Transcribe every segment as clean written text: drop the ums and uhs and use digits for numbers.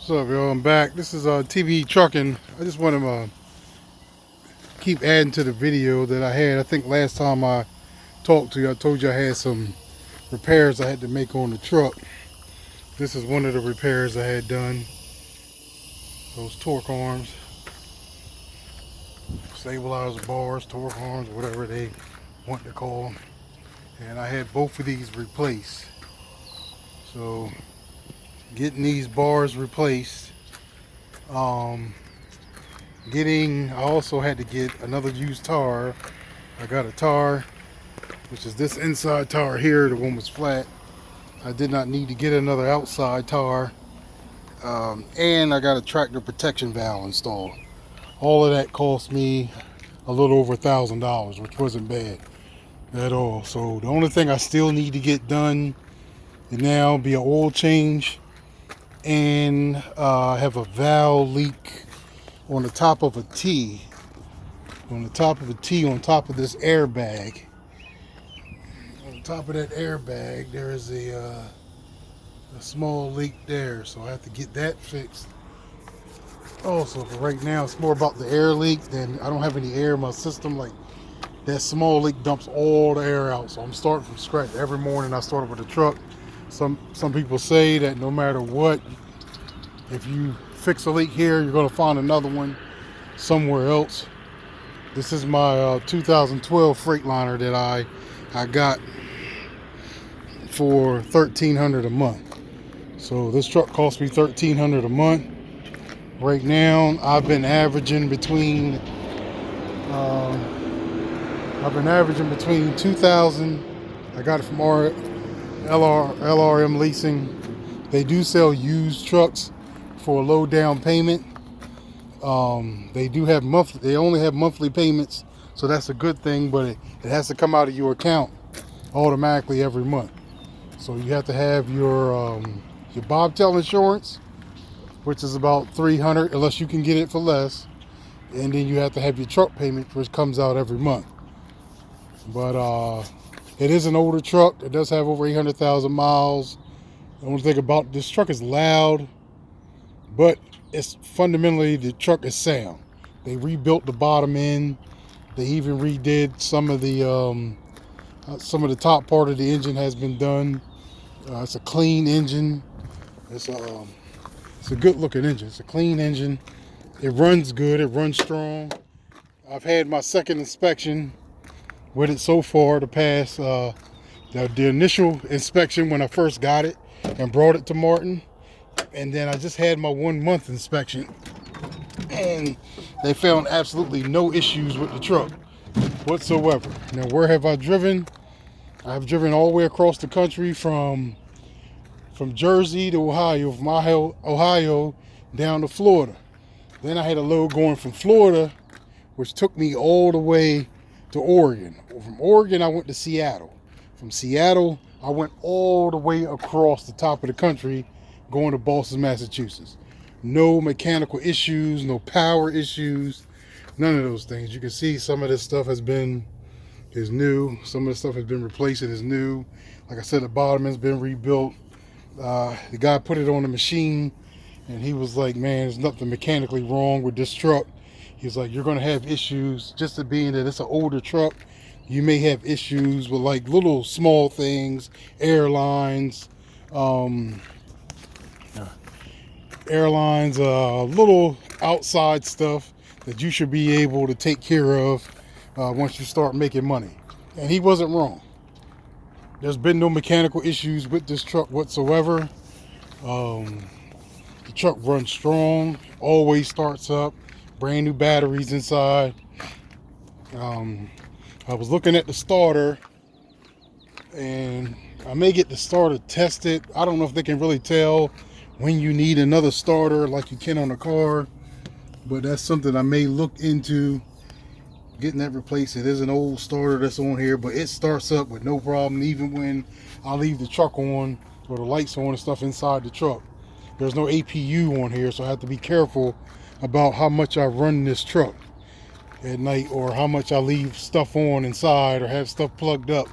What's up, y'all? I'm back. This is TBE Trucking. I just want to keep adding to the video that I had. I think last time I talked to you, I told you I had some repairs I had to make on the truck. This is one of the repairs I had done. Those torque arms, stabilizer bars, torque arms, whatever they want to call them. And I had both of these replaced. So getting these bars replaced. I also had to get another used tire. I got a tire, which is this inside tire here. The one was flat. I did not need to get another outside tire. And I got a tractor protection valve installed. All of that cost me a little over $1,000, which wasn't bad at all. So the only thing I still need to get done now be an oil change and have a valve leak on the top of a T. On top of this airbag. On top of that airbag, there is a small leak there, so I have to get that fixed. Also, for right now, it's more about the air leak. Then I don't have any air in my system. Like that small leak dumps all the air out, so I'm starting from scratch every morning. I start up with the truck. Some people say that no matter what, if you fix a leak here, you're going to find another one somewhere else. This is my 2012 Freightliner that I got for $1,300 a month. So this truck cost me $1,300 a month. Right now, I've been averaging between 2,000. I got it from LRM Leasing. They do sell used trucks for a low down payment. They only have monthly payments, so that's a good thing, but it has to come out of your account automatically every month. So you have to have your bobtail insurance, which is about $300, unless you can get it for less, and then you have to have your truck payment, which comes out every month. But it is an older truck. It does have over 800,000 miles. The only thing about this truck is loud, but it's fundamentally, the truck is sound. They rebuilt the bottom end. They even redid some of the top part of the engine has been done. It's a clean engine. It's a good looking engine. It's a clean engine. It runs good. It runs strong. I've had my second inspection with it so far. The initial inspection when I first got it and brought it to Martin. And then I just had my 1 month inspection, and they found absolutely no issues with the truck whatsoever. Now, where have I driven? I've driven all the way across the country from Jersey to Ohio, from Ohio down to Florida. Then I had a load going from Florida, which took me all the way to Oregon. From Oregon, I went to Seattle. From Seattle, I went all the way across the top of the country, going to Boston, Massachusetts. No mechanical issues, no power issues, none of those things. You can see some of this stuff is new. Some of the stuff has been replaced. It is new. Like I said, the bottom has been rebuilt. The guy put it on the machine, and he was like, man, there's nothing mechanically wrong with this truck. He's like, you're going to have issues, just to being that it's an older truck. You may have issues with like little small things, airlines, little outside stuff that you should be able to take care of once you start making money. And he wasn't wrong. There's been no mechanical issues with this truck whatsoever. The truck runs strong, always starts up, brand new batteries inside. I was looking at the starter, and I may get the starter tested. I don't know if they can really tell when you need another starter like you can on a car, but that's something I may look into, getting that replaced. It is an old starter that's on here, but it starts up with no problem, even when I leave the truck on or the lights on and stuff inside the truck. There's no APU on here, so I have to be careful about how much I run this truck at night, or how much I leave stuff on inside or have stuff plugged up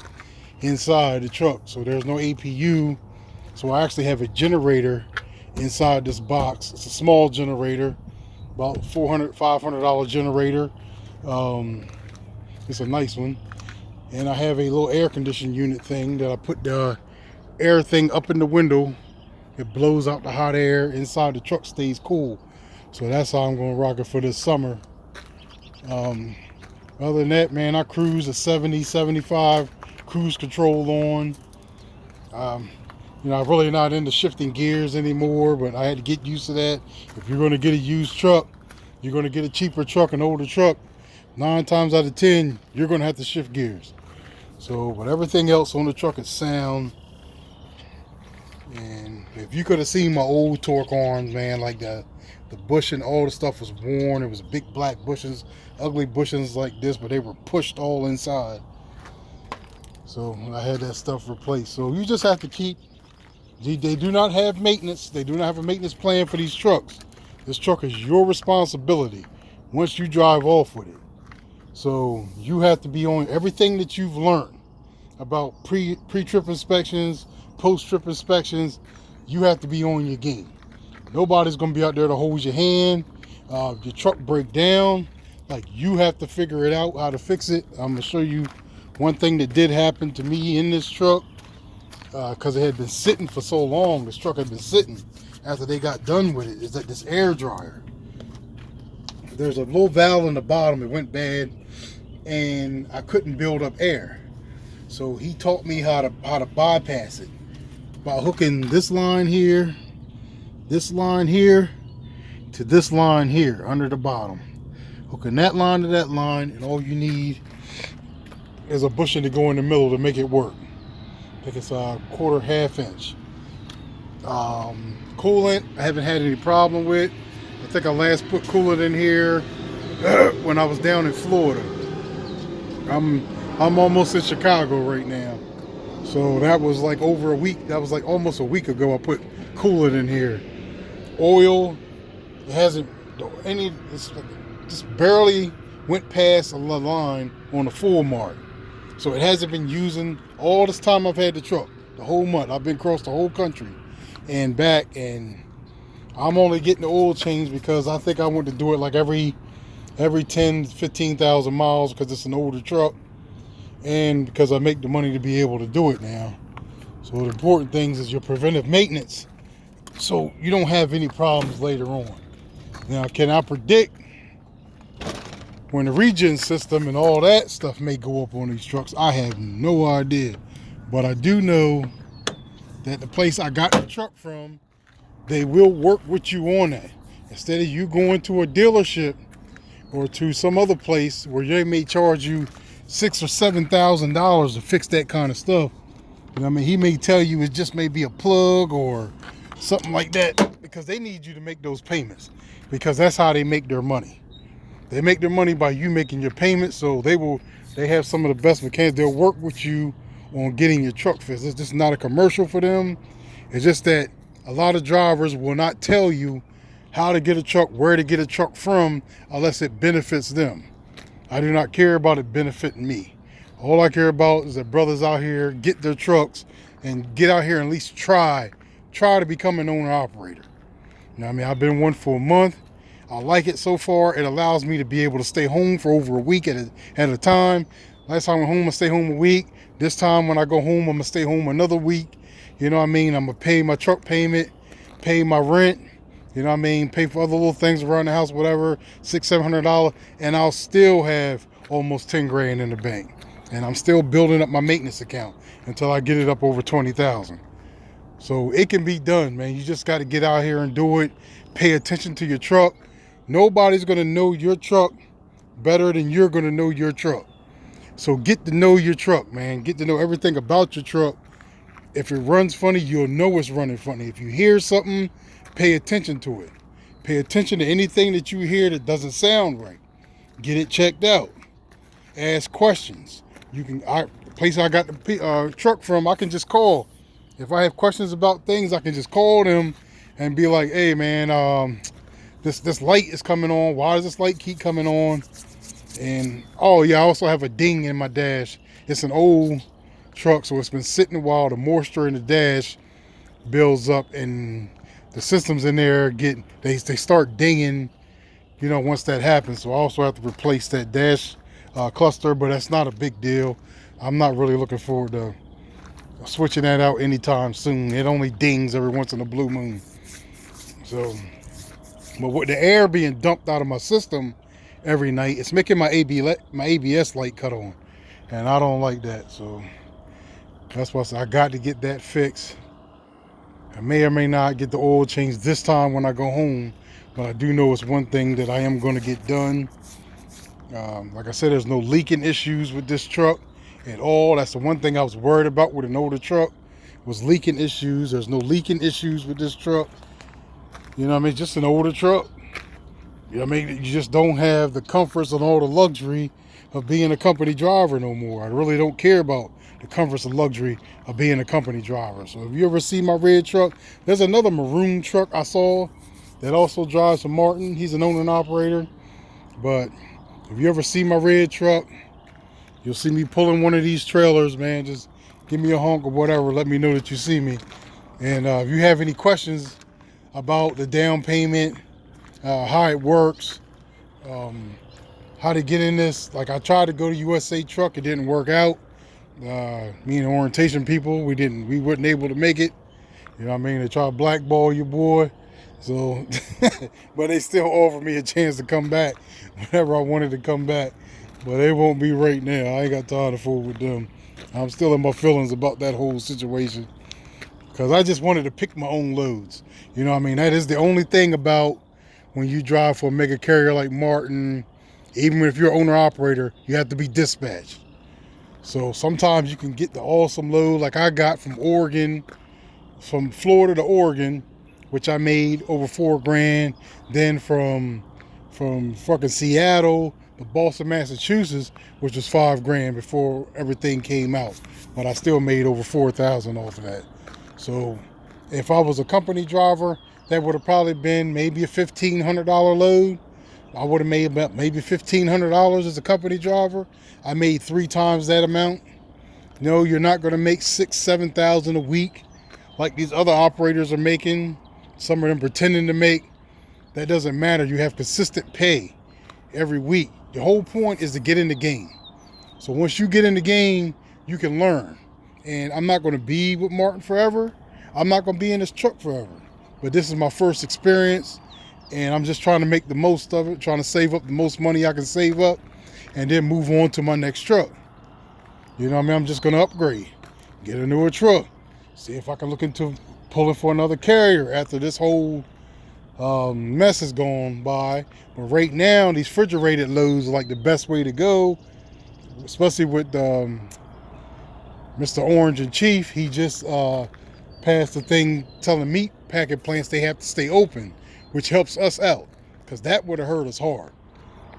inside the truck. So there's no APU, so I actually have a generator inside this box. It's a small generator, about $400, $500 generator. It's a nice one. And I have a little air conditioning unit thing that I put the air thing up in the window. It blows out the hot air. Inside the truck stays cool. So that's how I'm going to rock it for this summer. Other than that, man, I cruise at 70, 75, cruise control on. I'm really not into shifting gears anymore, but I had to get used to that. If you're going to get a used truck, you're going to get a cheaper truck, an older truck, 9 times out of 10, you're going to have to shift gears. So, but everything else on the truck is sound. And if you could have seen my old torque arms, man, like the bushing, all the stuff was worn. It was big black bushings, ugly bushings like this, but they were pushed all inside. So I had that stuff replaced. So you just have to keep, they do not have maintenance. They do not have a maintenance plan for these trucks. This truck is your responsibility once you drive off with it. So you have to be on everything that you've learned about pre-trip inspections, post-trip inspections. You have to be on your game. Nobody's going to be out there to hold your hand. Your truck break down, like, you have to figure it out how to fix it. I'm going to show you one thing that did happen to me in this truck, because it had been sitting for so long. This truck had been sitting after they got done with it. Is that this air dryer, there's a little valve in the bottom. It went bad and I couldn't build up air. So he taught me how to bypass it by hooking this line here to this line here under the bottom. Hooking that line to that line, and all you need is a bushing to go in the middle to make it work. I think it's a quarter, half inch. Coolant, I haven't had any problem with. I think I last put coolant in here when I was down in Florida. I'm almost in Chicago right now. So that was like over a week. That was like almost a week ago I put coolant in here. Oil, it hasn't any, just barely went past the line on the full mark. So it hasn't been using all this time I've had the truck, the whole month. I've been across the whole country and back, and I'm only getting the oil changed because I think I want to do it like every 10, 15,000 miles because it's an older truck, and because I make the money to be able to do it now. So the important things is your preventive maintenance, so you don't have any problems later on. Now, can I predict when the regen system and all that stuff may go up on these trucks? I have no idea. But I do know that the place I got the truck from, they will work with you on that. Instead of you going to a dealership or to some other place where they may charge you $6,000 or $7,000 to fix that kind of stuff. You know what I mean? He may tell you it just may be a plug or something like that, because they need you to make those payments, because that's how they make their money. They make their money by you making your payments. So they have some of the best mechanics. They'll work with you on getting your truck fixed. It's just not a commercial for them. It's just that a lot of drivers will not tell you how to get a truck, where to get a truck from, unless it benefits them. I do not care about it benefiting me. All I care about is that brothers out here get their trucks and get out here and at least try to become an owner operator. You know what I mean? I've been one for a month. I like it so far. It allows me to be able to stay home for over a week at a time. Last time I went home, I stayed home a week. This time when I go home, I'm gonna stay home another week. You know what I mean? I'm gonna pay my truck payment, pay my rent, you know what I mean? Pay for other little things around the house, whatever, $600-$700, and I'll still have almost 10 grand in the bank. And I'm still building up my maintenance account until I get it up over 20,000. So it can be done, man. You just got to get out here and do it. Pay attention to your truck. Nobody's going to know your truck better than you're going to know your truck. So get to know your truck, man. Get to know everything about your truck. If it runs funny, you'll know it's running funny. If you hear something, pay attention to it. Pay attention to anything that you hear that doesn't sound right. Get it checked out. Ask questions. The place I got the truck from, I can just call. If I have questions about things, I can just call them and be like, hey man, this light is coming on. Why does this light keep coming on? And oh yeah, I also have a ding in my dash. It's an old truck, so it's been sitting a while. The moisture in the dash builds up, and the systems in there they start dinging, once that happens. So I also have to replace that dash cluster, but that's not a big deal. I'm not really looking forward to switching that out anytime soon. It only dings every once in a blue moon. So, but with the air being dumped out of my system every night, it's making my ABS light cut on, and I don't like that. So that's why I got to get that fixed. I may or may not get the oil change this time when I go home, but I do know it's one thing that I am going to get done. Like I said, there's no leaking issues with this truck at all. That's the one thing I was worried about with an older truck, was leaking issues. There's no leaking issues with this truck. Just an older truck. You just don't have the comforts and all the luxury of being a company driver no more. I really don't care about the comforts and luxury of being a company driver. So if you ever see my red truck, there's another maroon truck I saw that also drives for Martin. He's an owner and operator. But if you ever see my red truck, you'll see me pulling one of these trailers, man. Just give me a honk or whatever. Let me know that you see me. And if you have any questions about the down payment, how it works, how to get in this. Like, I tried to go to USA Truck, it didn't work out. Me and the orientation people, we weren't able to make it. They try to blackball your boy. So, but they still offered me a chance to come back whenever I wanted to come back. But it won't be right now. I ain't got time to fool with them. I'm still in my feelings about that whole situation, because I just wanted to pick my own loads. That is the only thing about when you drive for a mega carrier like Martin. Even if you're an owner-operator, you have to be dispatched. So sometimes you can get the awesome load like I got from Florida to Oregon, which I made over $4,000. Then from fucking Seattle to Boston, Massachusetts, which was $5,000 before everything came out. But I still made over $4,000 off of that. So if I was a company driver, that would have probably been maybe a $1,500 load. I would have made about maybe $1,500 as a company driver. I made 3 times that amount. No, you're not going to make $6,000, $7,000 a week like these other operators are making. Some of them pretending to make. That doesn't matter. You have consistent pay every week. The whole point is to get in the game. So once you get in the game, you can learn. And I'm not going to be with Martin forever. I'm not going to be in this truck forever. But this is my first experience, and I'm just trying to make the most of it, trying to save up the most money I can save up, and then move on to my next truck. I'm just going to upgrade, get a newer truck, see if I can look into pulling for another carrier after this whole mess has gone by. But right now, these refrigerated loads are like the best way to go, especially with Mr. Orange and Chief. He just passed the thing telling meat packing plants they have to stay open, which helps us out, because that would have hurt us hard.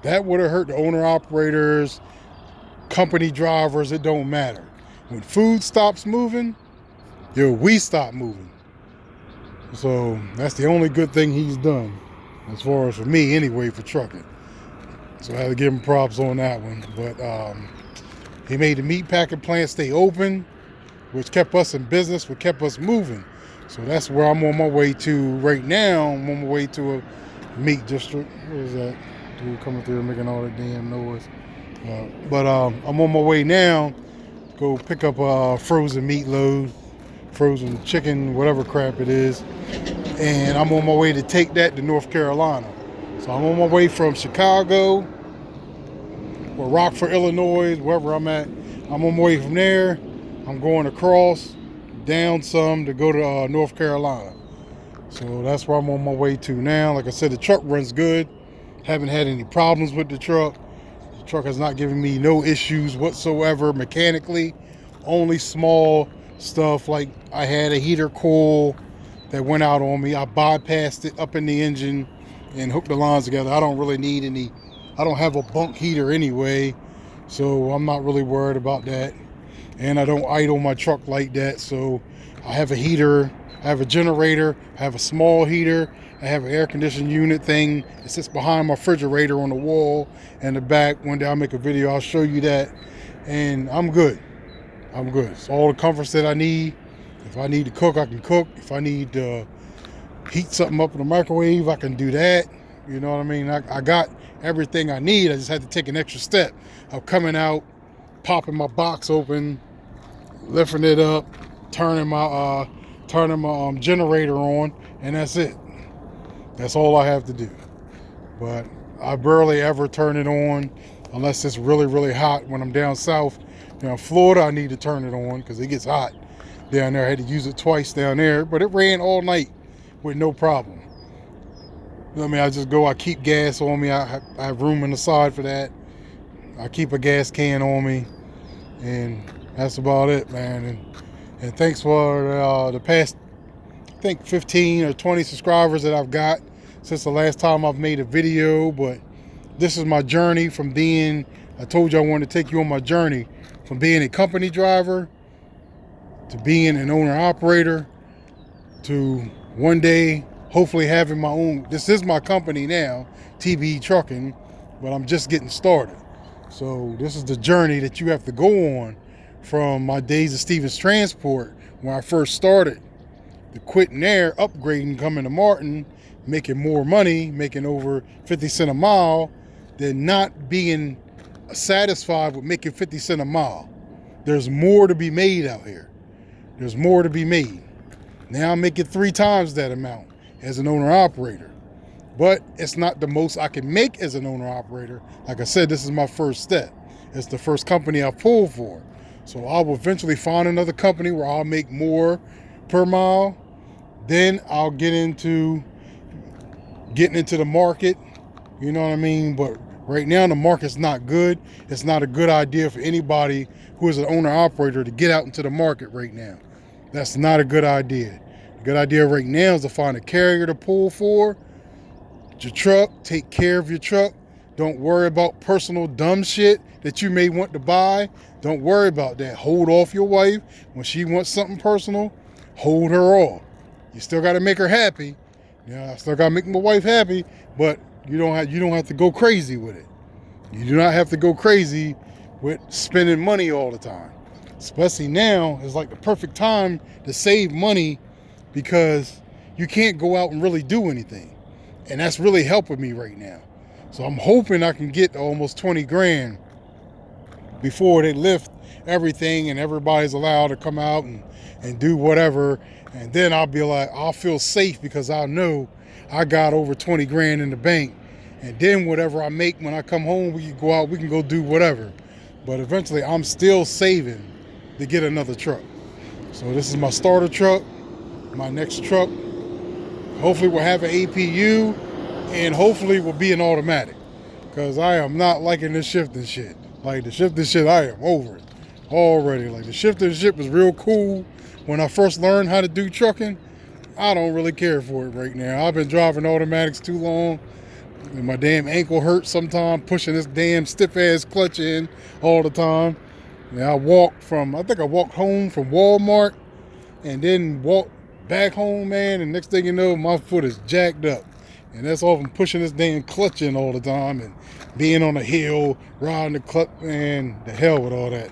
That would have hurt the owner operators, company drivers. It don't matter. When food stops moving, we stop moving. So that's the only good thing he's done, as far as for me anyway, for trucking. So I had to give him props on that one. But he made the meat packing plant stay open, which kept us in business, which kept us moving. So that's where I'm on my way to right now. I'm on my way to a meat district. What is that? Dude coming through making all that damn noise. But I'm on my way now to go pick up a frozen meat load, frozen chicken, whatever crap it is. And I'm on my way to take that to North Carolina. So I'm on my way from Chicago or Rockford, Illinois, wherever I'm at. I'm on my way from there. I'm going across, down some to go to North Carolina. So that's where I'm on my way to now. Like I said, the truck runs good. Haven't had any problems with the truck. The truck has not given me no issues whatsoever mechanically. Only small stuff, like I had a heater coil that went out on me. I bypassed it up in the engine and hooked the lines together. I don't really need any. I don't have a bunk heater anyway, so I'm not really worried about that. And I don't idle my truck like that, so I have a heater, I have a generator, I have a small heater, I have an air conditioning unit thing. It sits behind my refrigerator on the wall in the back. One day I'll make a video, I'll show you that. And I'm good. It's all the comforts that I need. If I need to cook, I can cook. If I need to heat something up in the microwave, I can do that. You know what I mean? I got everything I need. I just had to take an extra step of coming out, popping my box open, lifting it up, turning my generator on, and that's it. That's all I have to do. But I barely ever turn it on unless it's really, really hot. When I'm down south, down Florida, I need to turn it on because it gets hot down there. I had to use it twice down there, but it ran all night with no problem. I mean, I keep gas on me. I have room in the side for that. I keep a gas can on me, and that's about it, man. And thanks for the past, I think, 15 or 20 subscribers that I've got since the last time I've made a video. But this is my journey from being, I told you I wanted to take you on my journey from being a company driver to being an owner-operator to one day hopefully having my own. This is my company now, TBE Trucking, but I'm just getting started. So this is the journey that you have to go on from my days of Stevens Transport when I first started, to quitting there, upgrading, coming to Martin, making more money, making over 50 cents a mile, than not being satisfied with making 50 cents a mile. There's more to be made out here. There's more to be made. Now I'm making 3 times that amount as an owner-operator. But it's not the most I can make as an owner-operator. Like I said, this is my first step. It's the first company I pulled for. So I will eventually find another company where I'll make more per mile. Then I'll get into getting into the market. You know what I mean? But right now the market's not good. It's not a good idea for anybody who is an owner-operator to get out into the market right now. That's not a good idea. A good idea right now is to find a carrier to pull for your truck. Take care of your truck. Don't worry about personal dumb shit that you may want to buy. Don't worry about that. Hold off your wife. When she wants something personal, hold her off. You still got to make her happy. I still got to make my wife happy, but you don't have to go crazy with it. You do not have to go crazy with spending money all the time. Especially now is like the perfect time to save money because you can't go out and really do anything. And that's really helping me right now. So I'm hoping I can get almost 20 grand before they lift everything and everybody's allowed to come out and do whatever. And then I'll feel safe because I know I got over 20 grand in the bank. And then whatever I make when I come home, we can go out, we can go do whatever. But eventually I'm still saving to get another truck. So this is my starter truck. My next truck hopefully will have an APU and hopefully will be an automatic, because I am not liking this shifting shit. Like the shifting shit, I am over it already. Like the shifting shit was real cool when I first learned how to do trucking. I don't really care for it right now. I've been driving automatics too long. And my damn ankle hurts sometimes pushing this damn stiff ass clutch in all the time. And I walked home from Walmart and then walked back home, man, and next thing you know, my foot is jacked up. And that's all from pushing this damn clutch in all the time and being on a hill, riding the clutch, man, the hell with all that.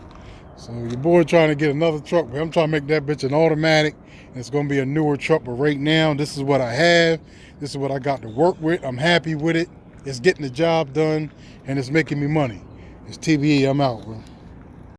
So your boy trying to get another truck, but I'm trying to make that bitch an automatic. And it's going to be a newer truck, but right now, this is what I have. This is what I got to work with. I'm happy with it. It's getting the job done, and it's making me money. It's TBE. I'm out, bro.